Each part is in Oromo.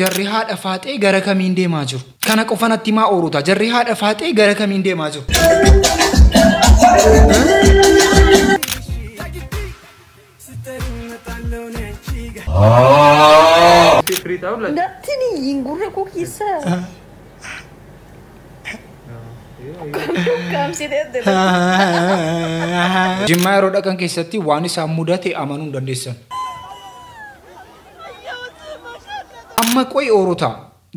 Jarri haadha faatee gara kamiin deemaa jiru? Kana qofanatti maa ooruta? Jarri haadha faatee gara kamiin deemaa jiru? Natini yingurra kukisa. Jimmaa yeroo dhaqan keessatti waan isaan mudate amanuu hin dandeessan. Amma qoy oorota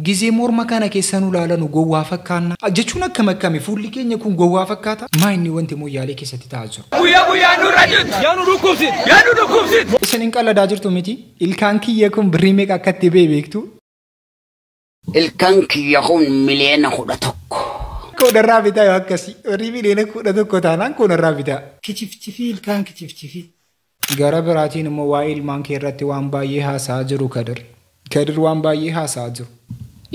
gizee morma kana keessanuu laalanu gowwaa fakkaanna jechuun akkam akkami fuulli keenya kun gowwaa fakkaata maa inni wanti moyyaalee keessatti ta'aa jiru guyyaa nurra jirtu yaa nu dhukkubsit isiniin qalladaa jirtu miti ilkaan kiyya kun birrii meeqa akkatti beektu ilkaan kiyya kun miliyoona 11 kodarraa bitaa yoo akkasi birrii miliyoona 11 taanaan kodarraa bitaa kichifchifi ilkaan kichifchifi gara biraatiin immoo waa'ee ilmaan kee irratti waan baay'ee haasa'aa jiru Kadir waan baay'ee haasa'aa jiru.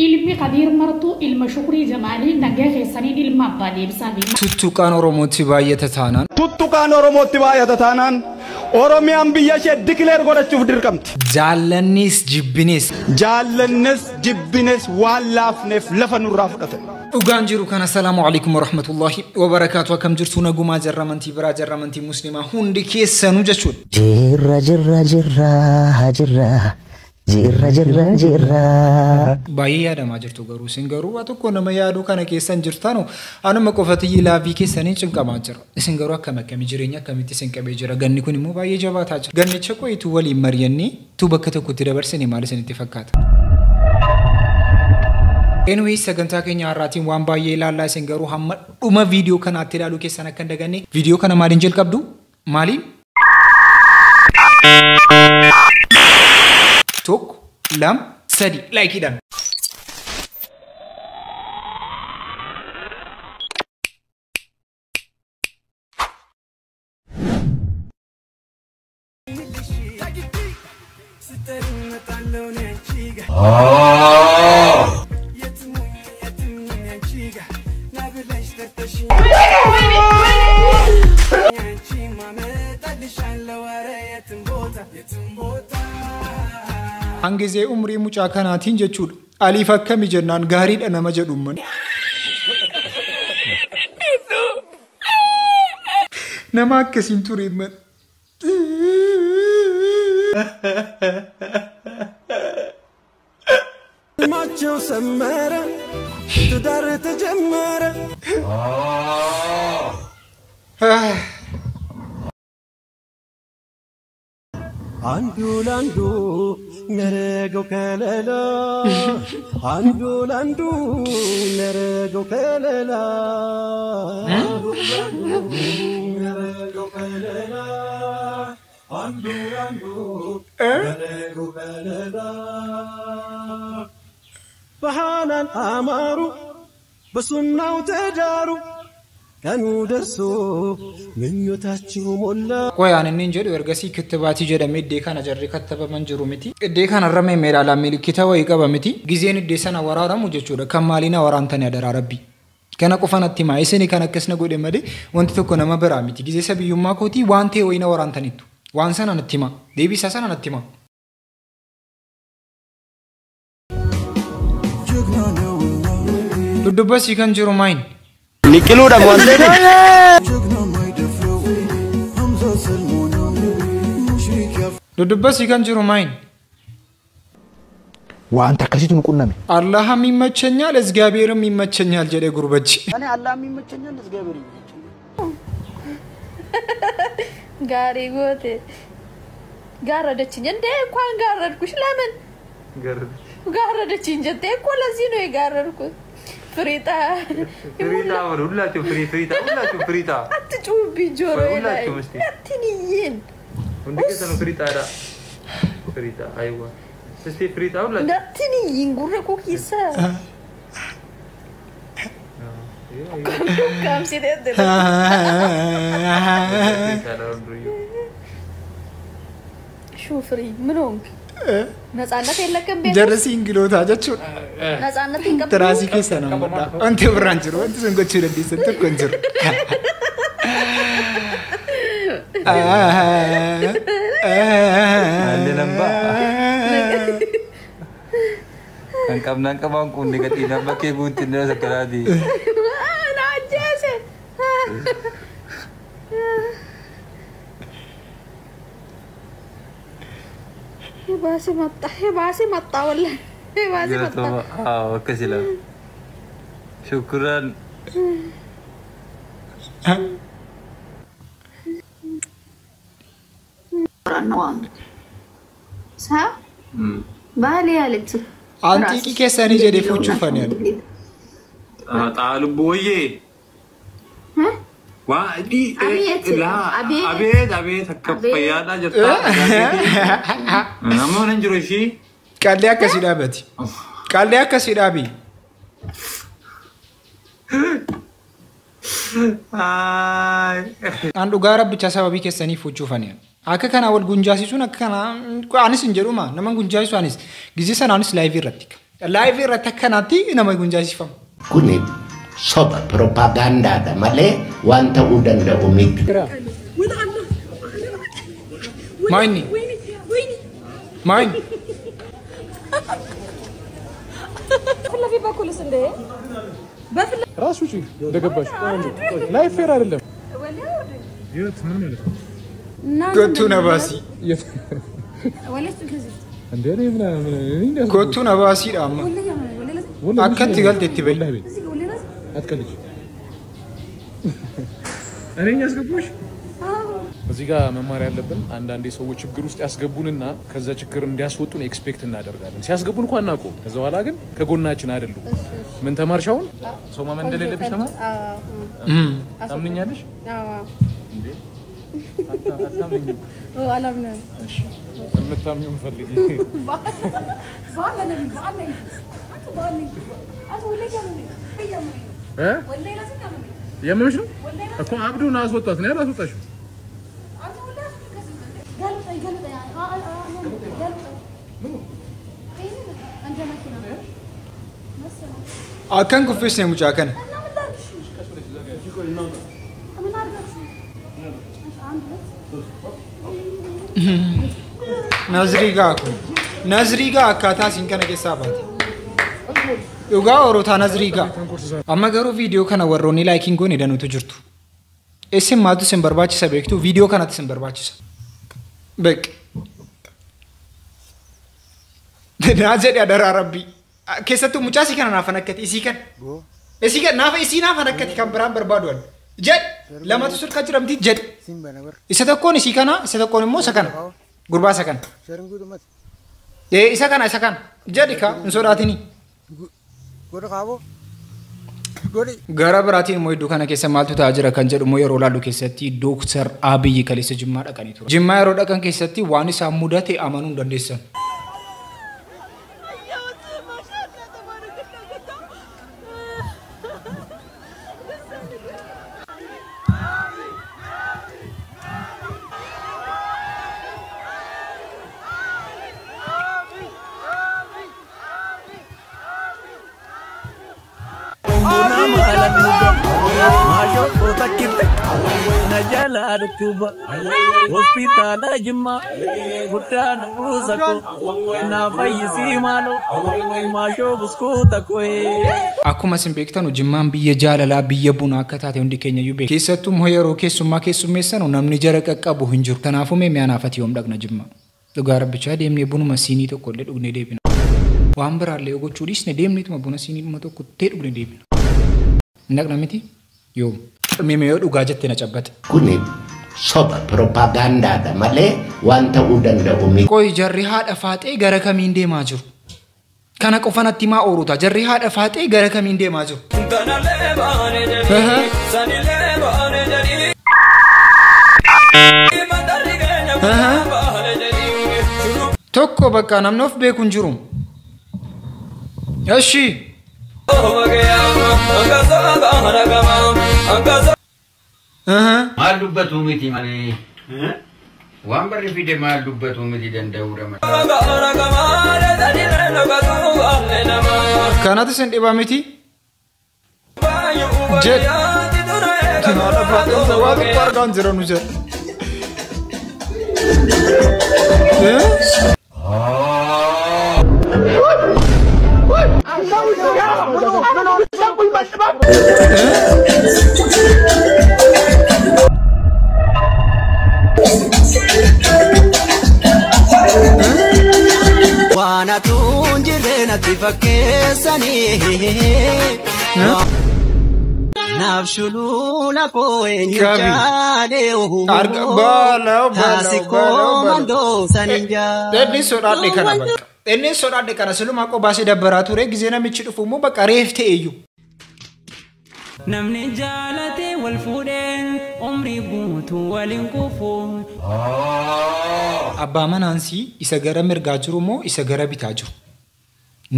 Ilmi Kadir martuu ilma Shukrii Jamaanii nagaa keessaniin ilma abbaa deebisaa deema. Tuttuqaan Oromootti baay'ata taanaan. Tuttuqaan Oromootti baay'ata taanaan Oromiyaan biyya ishee dikileer godhachuuf dirqamti. Jaallannis jibbines. Jaallannis jibbines waan laafneef lafa nurraa fudhate. Dhugaan jiru kana salaamu alaykum warahmatullahi wabarakaatu akkam jirtu nagumaa jarramantii biraa jarramantii muslimaa hundi keessanuu jechuudha. Jirra. Baay'ee yaadamaa jirtu garuu isin garuu waa tokko nama yaaduu kana keessan jirtaanu anuma qofatii laafii keessanii cinqamaa jira. Isin garuu akkam akkamii jireenya akkamitti isin qabee jira ganni kun immoo baay'ee jabaataa jira. Gannicha qoyitu waliin mari'annee tu bakka tokkotti dabarsanii maal isinitti fakkaata? Anyway sagantaa keenya har'aatiin waan baay'ee ilaallaa isin garuu hamma dhuma viidiyoo kanaatti ilaaluu keessan akka hin daganne viidiyoo kana maaliin jalqabdu? Maaliin? Tokko, lama, sadi, laayikiidhaan. Hangizee umrii mucaa kanaatiin jechuudha. Aliif akkami jennaan gaariidha nama jedhumman. Nama akkasiin tureemman. ማቸው ሰመረ ትዳር ተጀመረ አንዱ ላንዱ ነረገው ከለላ አንዱ ላንዱ ነረገው ከለላ ነረገው ከለላ አንዱ ላንዱ ነረገው ከለላ በሃናን አማሩ በሱናው ተዳሩ كانوا درسوا من يوتاتشو مولا قوي نينجر ورغسي كتباتي جدمي ديكانا جري كتب منجرو متي ديكانا رمي ميرا لا ملكتا ويقبا متي غيزين ديسانا ورارا مجچودا كمالينا ورانتني ادرا ربي كانا قفناتي ما يسني كانا كسنا غودي مدي وانت تكو نما برا متي غيزي سبيوما كوتي وانتي وينا ورانتنيتو وانسانا نتيما ديبي ساسانا نتيما ددبس يكن جرو ماين Nikilu da mwanze Dudubas ikan jiru main وانت كسيتون قنامي الله ميمچኛል እግዚአብሔርም ይመቸኛል ጀደ ጉርበች እኔ አላህ የሚመቸኛል እግዚአብሔር ይመቸኛል ጋሪ ጎቴ ጋረደችኝ እንዴ እንኳን ጋረድኩሽ ለምን ጋረደችኝ እንዴ እኮ ለዚህ ነው የጋረድኩት فريتا ሁላችሁ ፍሪታ አትጩቢ ጆሮ ላይ አትኒን ወንድከ ነው ፍሪታ አይዋ እስቲ ፍሪታ ሁላችሁ አትኒን ጉረኩ ኪሳ ከም ሲደደ ሹፍሪ ምንንክ ነፃነት የለከም ቤት ደረሲን ግሎታ ጀቹ ነፃነት ይንቀም ትራሲ ከሰና ወዳ አንተ ብራንጅሮ አንተ ሰንጎች ለዲ ሰጥቶ እንጅር አንደ ነምባ Kan kabnaan qabaan kun ni gatiin bakkee guutin na sakaraati. Najjese. Hebasi matta wallahi. Hebasi matta. Akkasila. Syukran. Sa? Bali alit. Antiki keessanii jedhee fuuchuufan yaadu. Xaalu booyyee. Waa abeet akka fayyaadhaa jirta. Namoonni hin jiru ishii. Qallee akkasii dhaabati. Qallee akkasii dhaabi. An dhugaa rabbicha sababii keessanii fuuchuufan yaadu. Akka kana wal gunjaasisuun akka kana anis hin jedhuma nama gunjaasisu anis gizii sana anis laayivii irratti. Laayivii irratti akkanaatti nama gunjaasifamu. Kuni soba propagandaadha malee waan ta'uu danda'u miti. Maayini. Maayini. ራሱ ውጪ እንደገባሽ ላይፍ ፌር አይደለም። የት ምን ማለት ነው? ጎቱ ነባሲ ጎቱ ነባሲ ዳማ አከት ገልት ትበይ አትከልጅ እኔኛ አስገቡሽ እዚህ ጋር መማር ያለብን አንዳንዴ ሰዎች ችግር ውስጥ ያስገቡንና ከዛ ችግር እንዲያስወጡን ኤክስፔክት እናደርጋለን። ሲያስገቡን እንኳን እናቆ ከዛ በኋላ ግን ከጎናችን አይደሉም። ምን ተማርሻውን ሰው ማመን እንደሌለብሽ ተማር። ታምኛለሽ? አዎ እንዴ አታምኝ። አላምንም። እሺ የምታምኚው ፈልጊ። ባለነኝ አቶ ወለጋ ነው የምንሽ ነው እኮ አብዱን አስወጣት ነው ያላስወጣሽው። Akan kuffisne mucaa kana. Nazriga akkaataa siin kana keessaa baate. Dhugaa orotaa Nazriga. Amma garuu viidiyoo kana warroonni laayikiin goone danuutu jirtu. Isin maatu isin barbaachisa beektu viidiyoo kanatti isin barbaachisa. Beek. Naa jedhe adaraa rabbii. Keessattuu mucaa isii kana naafan akkati isii kan. Isii kan naafan akkati kan biraan barbaadu. Jed lamatu sulka jiramti jed. Isa tokkoon isii kana isa tokkoon immoo isa kana. Gurbaa isa kana. Isa kana jedhi ka hin sodaatini. Gara biraatiin immoo iddoo kana keessa maaltu ta'aa jira kan jedhu immoo yeroo laallu keessatti Dooktar Abiyyi kaleessa Jimmaa dhaqanii ture. Jimmaa yeroo dhaqan keessatti waan isaan mudate amanuu hin dandeessan. Hospital Jimma Butan Rusako na fayyisi malo maasho buskuta koe Akkuma isin beektanu Jimmaan biyya jaalalaa biyya bunaa akka taate hundi keenya iyyuu beeku. Keessattuu immoo yeroo keessummeessanu namni jara qaqqabu hin jiru. Kanaafuu mee mi'aanaafati yoom dhaqna Jimmaa. Dhugaa rabbichaa deemnee bunuma siinii tokko illee dhugnee deebina. Waan biraallee gochuu dhiisne deemneetuma buna siinii tokko ta'e dhugnee deebina. Naqna miti yoom. Mee yoo dhugaa jettee na cabbate. Kuni soba propagandaadha malee waan ta'uu danda'u miti. Qoy jarri haadha faaxee gara kamiin deemaa jiru? Kana qofanatti maa ooruta? Jarri haadha faaxee gara kamiin deemaa jiru? Tokko bakka namni of beeku hin jiru. Eshi. Maal dubbatu miti malee. Waan barri fide maal dubbatu miti danda'uu dha malee. Kanatu isin dhibaa miti? Jed. Haadha faaxeensa waa tokko argaan jira nu jedha. وانا تونجرنا تفكسني نفشلو لكو انجالي تاسكو مندو سننجا Inni sodaadhe kana siluma qobaasee dabbaraa ture gizee namichi dhufu immoo bakka reefte iyyu. Namni jaalate wal fuudheen umrii guutuu waliin kufuun. Abbaa manaansii isa gara mirgaa jiru moo isa gara bitaa jiru?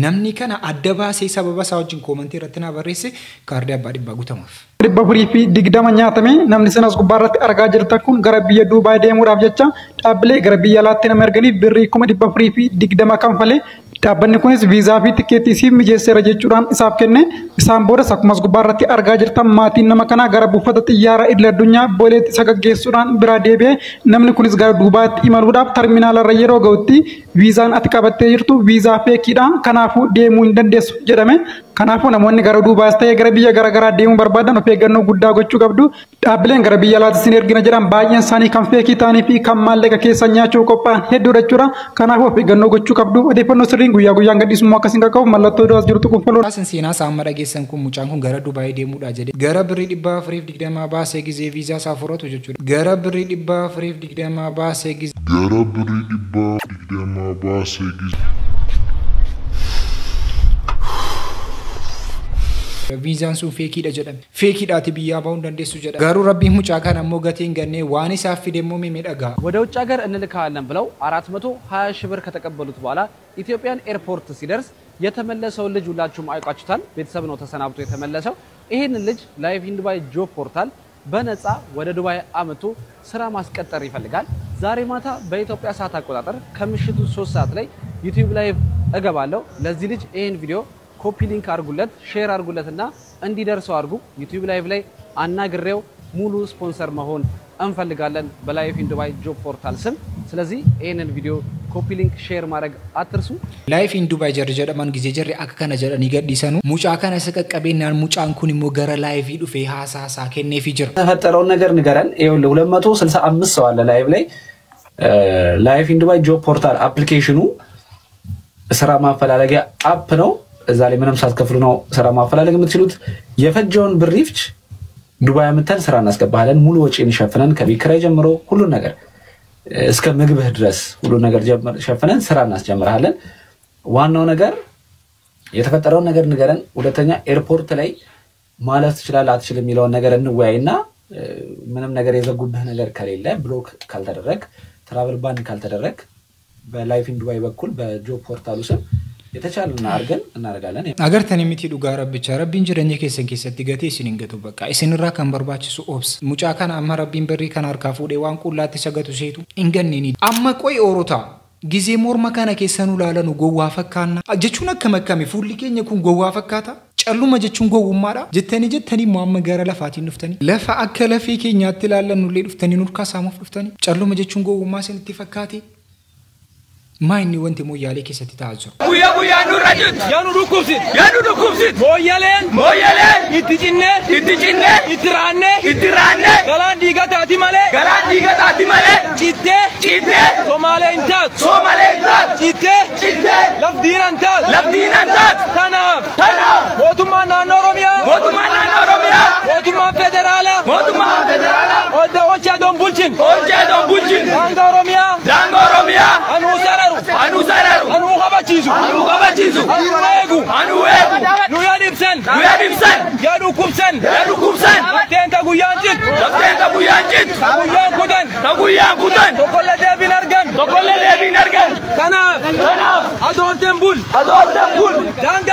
Namni kana adda baasee sababa isaa wajjin koomantii irratti na barreesse kaardii abbaa dhibbaa guutamaaf. Dhibba furii fi digdama nyaatame namni sinas gubbaa irratti argaa jirtan kun gara biyya Duubaay deemuudhaaf jecha dhaabbilee gara biyya alaatti nama erganiif birrii 1,420 kanfalee dhaabbanni kunis viizaa fi tikeettii siif mijeesseera jechuudhaan isaaf kenne. Isaan boodas akkumas gubbaa irratti argaa jirtan maatiin nama kanaa gara buufata xiyyaara idil addunyaa booleetti isa gaggeessuudhaan biraa deebi'ee namni kunis gara Duubaayitti imaluudhaaf terminaalarra yeroo ga'utti viizaan ati qabattee jirtu viizaa feekiidhaan kanaafuu deemuu hin dandeessu jedhame. Kanaafuu namoonni gara Duubaayis ta'ee gara biyya garaagaraa deemuu barbaadan of eeggannoo guddaa gochuu qabdu. Dhaabbileen gara biyya alaatti isin ergina jedhan baay'een isaanii kan feekii ta'anii fi kan maallaqa keessa nyaachuu qophaa'an hedduudha jechuudha. Kanaafuu of eeggannoo gochuu qabdu. Odeeffannoo sirriin guyyaa guyyaan gadhiisummoo akkasiin qaqqabu mallattoo du'aas jirtu qunfaloo. Seenaa saamma dhageessan kun mucaan kun gara Duubaayii deemuudha jedhe. Gara birrii 420 baasee gizee viizaa isaa furatu jechuudha. Gara birrii 420 baasee gizee. Gara birrii 420 baasee gizee. Viizaan sun feekiidha jedhame. Feekiidhaati biyyaa bahuun dandeessu jedhame. Garuu rabbiin mucaa kana ammoo gatiin gannee waan isaaf fide immoo miidhagaa. ወደ ውጭ ሀገር እንልካለን ብለው 420 ሺህ ብር ከተቀበሉት በኋላ ኢትዮጵያን ኤርፖርት ሲደርስ የተመለሰው ልጅ ሁላችሁም አይቋችሁታል። ቤተሰብ ነው ተሰናብቶ የተመለሰው። ይሄንን ልጅ ላይቭ ኢን ዱባይ ጆብ ፖርታል በነፃ ወደ ዱባይ አመጡ ስራ ማስቀጠር ይፈልጋል። ዛሬ ማታ በኢትዮጵያ ሰዓት አቆጣጠር ከምሽቱ 3 ሰዓት ላይ ዩቲዩብ ላይቭ እገባለሁ። ለዚህ ልጅ ይሄን ቪዲዮ ኮፒ ሊንክ አርጉለት ሼር አርጉለትና እንዲደርሰው አርጉ። ዩቲዩብ ላይቭ ላይ አናግሬው ሙሉ ስፖንሰር መሆን እንፈልጋለን በላይቭ ኢን ዱባይ ጆብ ፖርታል ስም። ስለዚህ ይሄንን ቪዲዮ ኮፒ ሊንክ ሼር ማድረግ አትርሱ። ላይቭ ኢን ዱባይ ጀርጀዳማን ጊዜ ጀሪ አከከነ ጀራን ይገዲሰኑ ሙጫ ከነ ሰቀቀቤናን ሙጫን ኩን ሞገረ ላይቭ ዱፌ ሃሳሳ ከኔ ፊጅር ተፈጠረውን ነገር ንገረን። ይኸውልህ 265 ሰው አለ ላይቭ ላይ። ላይቭ ኢን ዱባይ ጆብ ፖርታል አፕሊኬሽኑ ስራ ማፈላለጊያ አፕ ነው። እዛ ላይ ምንም ሳትከፍሉ ነው ስራ ማፈላለግ የምትችሉት። የፈጀውን ብሪፍች ዱባይ አመተን ስራ እናስገባለን። ሙሉ ወጪን ሸፍነን ከቤት ኪራይ ጀምሮ ሁሉ ነገር እስከ ምግብህ ድረስ ሁሉ ነገር ሸፍነን ስራ እናስጀምራለን። ዋናው ነገር የተፈጠረውን ነገር ንገረን። ሁለተኛ ኤርፖርት ላይ ማለት ትችላለህ አትችልም የሚለውን ነገር እንወያይና ምንም ነገር የዘጉብህ ነገር ከሌለ ብሎክ ካልተደረግ ትራቨል ባን ካልተደረግ በላይቭ ኢን ዱባይ በኩል በጆብ ፖርታሉ ስም የተቻለና አርገን እናረጋለን። አገርተን የሚትሉ ጋር ብቻ ረቢን ጅረኝ ከሰን ከሰት ገቴ ሲንገቱ በቃ እስንራ ከንበርባችሱ ኦብስ ሙጫ ካን አማ ረቢን በሪ ካን አርካፉ ዴ ዋንቁላት ተሰገቱ ሴቱ እንገኒኒ አማ ቆይ ኦሮታ ጊዜ ሞር መካና ከሰኑ ላለኑ ጎዋ ፈካና አጀቹና ከመካሚ ፉሊ ከኘ ኩን ጎዋ ፈካታ ጨሉማ ጀቹን ጎውማዳ ጀተኒ ሙአመ ገረ ለፋቲ ንፍተኒ ለፋ አከለ ፊከኛ ትላለኑ ለድፍተኒ ኑር ካሳሙ ፍተኒ ጨሉማ ጀቹን ጎውማ ሰንቲ ፈካቲ ማይኒ ወንቴ ሞያሌ ከሰት ታዘሩ ጉያ ኑራጅት ያኑ ዱኩብሲት ሞያሌ ይትጂነ ይትራነ ገላን ዲጋታቲ ማለ ቺቴ ሶማሌ እንታት ቺቴ ለፍዲን አንታት ተናፍ ሞቱማ ናኖ ኦሮሚያ ሞቱማ ፌደራላ ኦደ ኦቻ ዶን ቡልቺን ዳንጋ ኦሮሚያ አኑ ሰረሩ አኑ ኸባቺሱ አኑ ኤጉ ኑ ያዲብሰን ያዱ ኩብሰን ለፍቴን ተጉያንጭት ተጉያን ኩተን ተቆለ ዴቢን አርገን ከናፍ አዶንተን ቡል ዳንጋ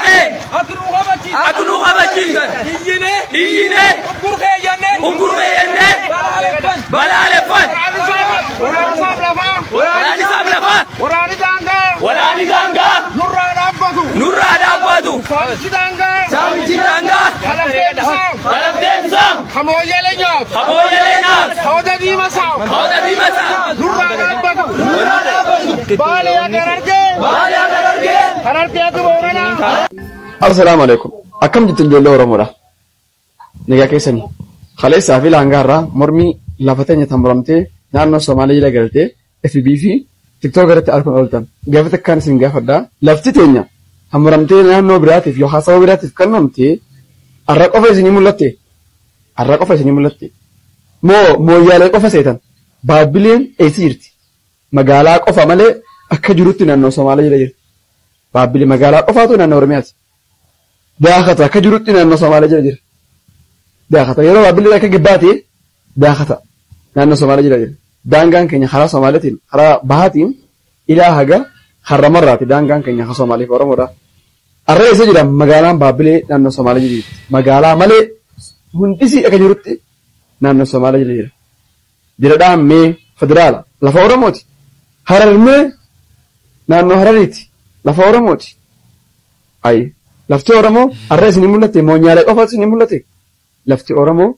ኸን አክኑ ኸባቺስ ይይኔ ኡንጉር ኸየኔ በላለፈን ወራኒ ዳንጋ ኑራ ዳባቱ ሳምቺ ዳንጋ ከለፍቴንሳም ከሞየሌኛት ከወደዲመሳው ኑራ ዳባቱ ባሌ ያደረርጌ ከረርጌ ቦረና السلام عليكم أكم جت الجلو رمورا نجا كيسني خلاص سافي لانغارا مرمي لافتني تمرمتي نانو سومالي لقلتي FB في تيك توك قرأت أركون أولتن جافتك كان سنجا فدا لفتي تينيا همرمتي نانو براتي في حاسة براتي في كلمتي الرق أوفيس نيمولتي الرق أوفيس نيمولتي مو يالك أوفيس إيتان بابلين أسيرتي مجالك أوفا ماله أكجروتي نانو سومالي لقلتي بابلي مجالك أوفاتو نانو رميات داختا كجروتي نانو سومالي لقلتي داختا يرو بابلي لك جباتي داختا نانو سومالي لقلتي دانغان كنيا خلاص سومالتين خرا بهاتين إلى هجا خرا مرات دانغان كنيا خلاص سومالي فورا مرا الرئيس جرا مجالان بابلي نانو سومالي جديد مجالا مالي هندسي أكجروتي نانو سومالي جديد جرا مي فدرالا لفورا موتي هرر مي نانو هرريتي لفورا موتي أي لفتي أورامو الرئيس نيمولتي مونيالك أوفاتي نيمولتي لفتي أورامو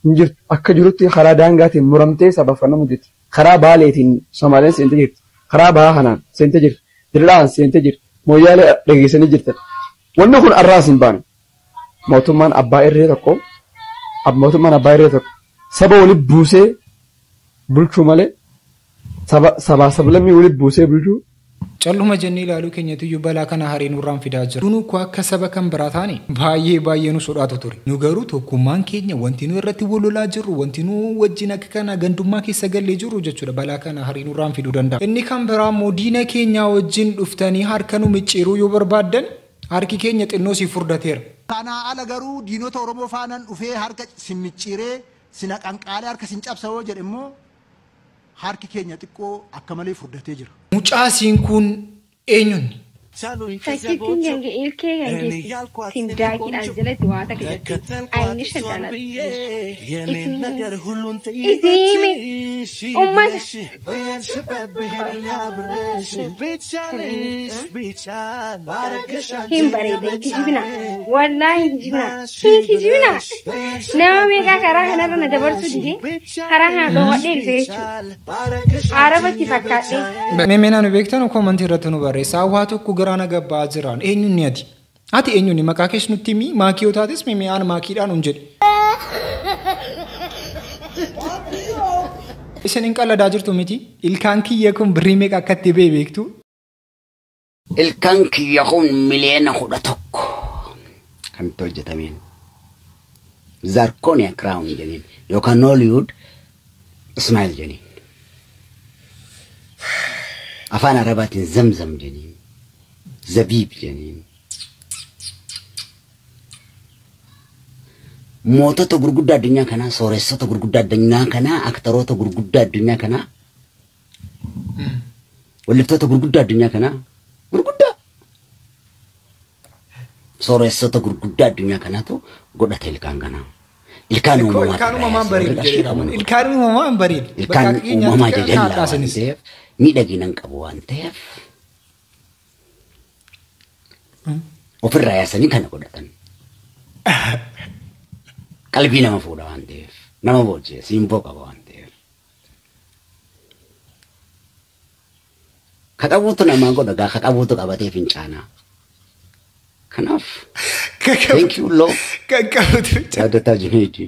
نجر أكجروتي خرا دانغاتي مرمتي سبب فنا مدت خرا باليتين سومالين سنتجر خرا باهنا سنتجر درلان سنتجر مويال رجيسني جرت ونكون الراسين بان موتمان أبا إريتكو أب موتمان أبا إريتكو سبب ولي بوسه بلشو ماله سبب لمي ولي بوسه بلشو Calluma jennee ilaaluu keenyatu iyyuu balaa kana haree nurraan fidaa jira. Nunu koo akka saba kan biraataani baay'ee nu sodaatu ture. Nu garuu tokkummaan keenya wanti nu irratti walolaa jirru wanti nu wajjin akka kana gandummaa keessa gallee jirru jechuudha balaa kana haree nurraan fiduu danda'a. Inni kan biraa immoo diina keenya wajjin dhuftanii harka nu micciiruu yoo barbaaddan harki keenya xinnoo si furdateera. Kana ala garuu diinota Oromoo faanaan dhufee harka si micciiree sina qanqaalee harka sin cabsawoo jedhe immoo harki keenya xiqqoo akka malee furdatee jira. Mucaasiin kun eenyuuni? Fakkiitiin gange ilkee gange tindaaqii aljalatti waa takka jettu ayni shaddalat isiimi ummata hin bareede kijibina wallaahi kijibina nama meeqaa karaa kanarra na dabarsuu dide karaa kana dhoowwadhee dhufee jechuudha arabatti fakkaadhee meemeenaan beektan koomantii irratti nu barreessaa waa tokko garaana gabbaa jiraan eenyuun ati ati eenyuun maqaa keessa nutti himi maakii yoo taates meemeen maakiidhaan hun jedhe isin qaladaa jirtu miti ilkaan kiyya kun birrii meeqa akkatti beektu ilkaan kiyya kun miliyoona 11 kan hojjetameen Zarkonia Crown jeniin yookaan Hollywood Ismail jeniin afaan arabaatiin Zamzam jeniin Zabib jeniin mootota gurguddaa addunyaa kanaa sooressota gurguddaa addunyaa kanaa aktaroota gurguddaa addunyaa kanaa walliftoota gurguddaa addunyaa kanaa gurguddaa sooressota gurguddaa addunyaa kanaatu godhate ilkaan kanaa ilkaan uumamaan bareedu ilkaan uumamaa jajallaa waan ta'eef miidhagina qabu waan ta'eef ofirraa yaasanii kana godhatan qalbii nama fuudha waan ta'eef nama boochee siimboo qaba waan ta'eef kaqabuutu namaa godha gaa kaqabuutu qabatee fincaanaa kanaaf thank you love kaqabuutu yaadataa jimeeti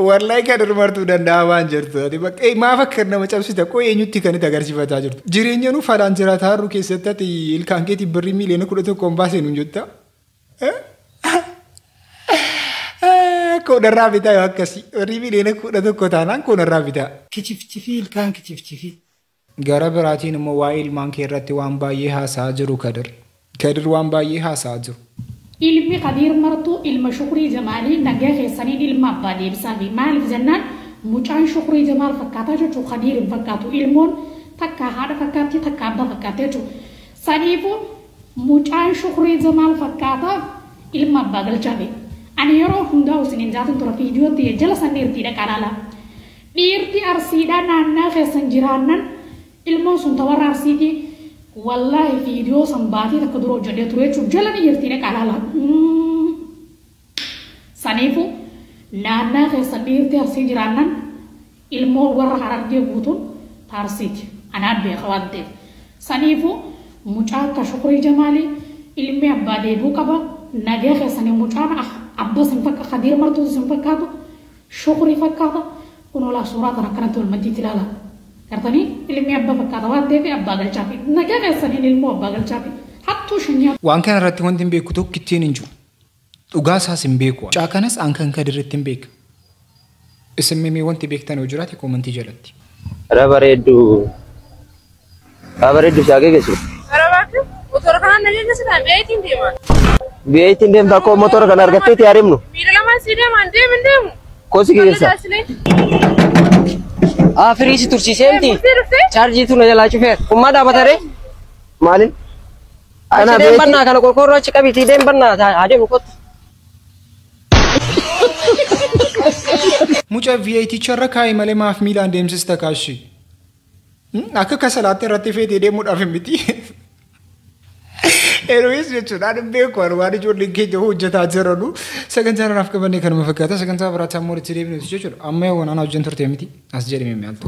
wallahi kan dhumartuu danda'a waan jirtu ati bakka maaf akka nama cabsita qoo eenyutti kan itti agarsiifataa jirtu jireenya nu falaan jiraataa harru keessatti ati ilkaan keetii birrii miliyoona 11 baasee nuun jetta koonarraa bitaa yoo akkasii birrii miliyoona 11 taanaan koonarraa bitaa kichifchifi ilkaan kichifchifi gara biraatiin immoo waa'ee ilmaan kee irratti waan baay'ee haasa'aa jiru kadir waan baay'ee haasa'aa jiru ilmi Qadir martu ilma Shukrii Jamaali nagaa keessaniin ilma abbaa deebisaa fi maaliif jennaan mucaan Shukrii Jamaal fakkaataa jechuun Qadir hin fakkaatu ilmoon takka haadha fakkaatti takka abbaa fakkaatti jechuudha. Saniifuu mucaan Shukrii Jamaal fakkaataa ilma abbaa galchaame. Ani yeroo hundaa isiniin jaatin tura viidiyootti jala san dhiirtiidha qalaala. Dhiirti arsiidhaa naannaa keessan jiraannan ilmoon sun tawarra arsiitii wallahi video sambati tak duro jade ture chu jalan yertine kalala sanifu nana ke sadirti arsi jiranan ilmo war hararge butun tarsit anan be khawante sanifu mucha ka Shukrii Jamaali ilmi abade bu kaba نجاح سنة مجانا عباس فكا خدير مرتو فكاتو شكري فكاتا ونولا صورات أنا كانت المدي تلالا كرتني اللي ميابا فكاتا وادي في أبا قلشابي نجاح سنة المو أبا قلشابي حتى شنيا وان كان راتي وانتم بيكو تو كتين انجو وغاسا سنبيكو شاكانس ان كان كادرتين بيك اسمي وانت بيكتان وجراتي كومنتي جلتي رابريدو شاكي كسو Arabaka, motor kanan nali na sila, B18 di man. B18 dem tako motor kan argatte tiarim no. Mira lama sila man, dem. Kosi kisa. Free si tursi semti. Charge itu naja lacu fer. Umma dapat are? Malin. Ana dem banna kan korkoro chikabi ti dem banna ade mukot. Mucha V8 charrakai male maaf Milan dem sistakashi. Akka kasalate ratifete dem mudafimiti. Elois jechuudha ani beeku waan ijoolleen keenya hojjetaa jiranu sagantaan naaf qabannee kanuma fakkaata sagantaa biraatti ammoo itti deebinuuti jechuudha amma waan ana hojjetan turte miti as jedhame maaltu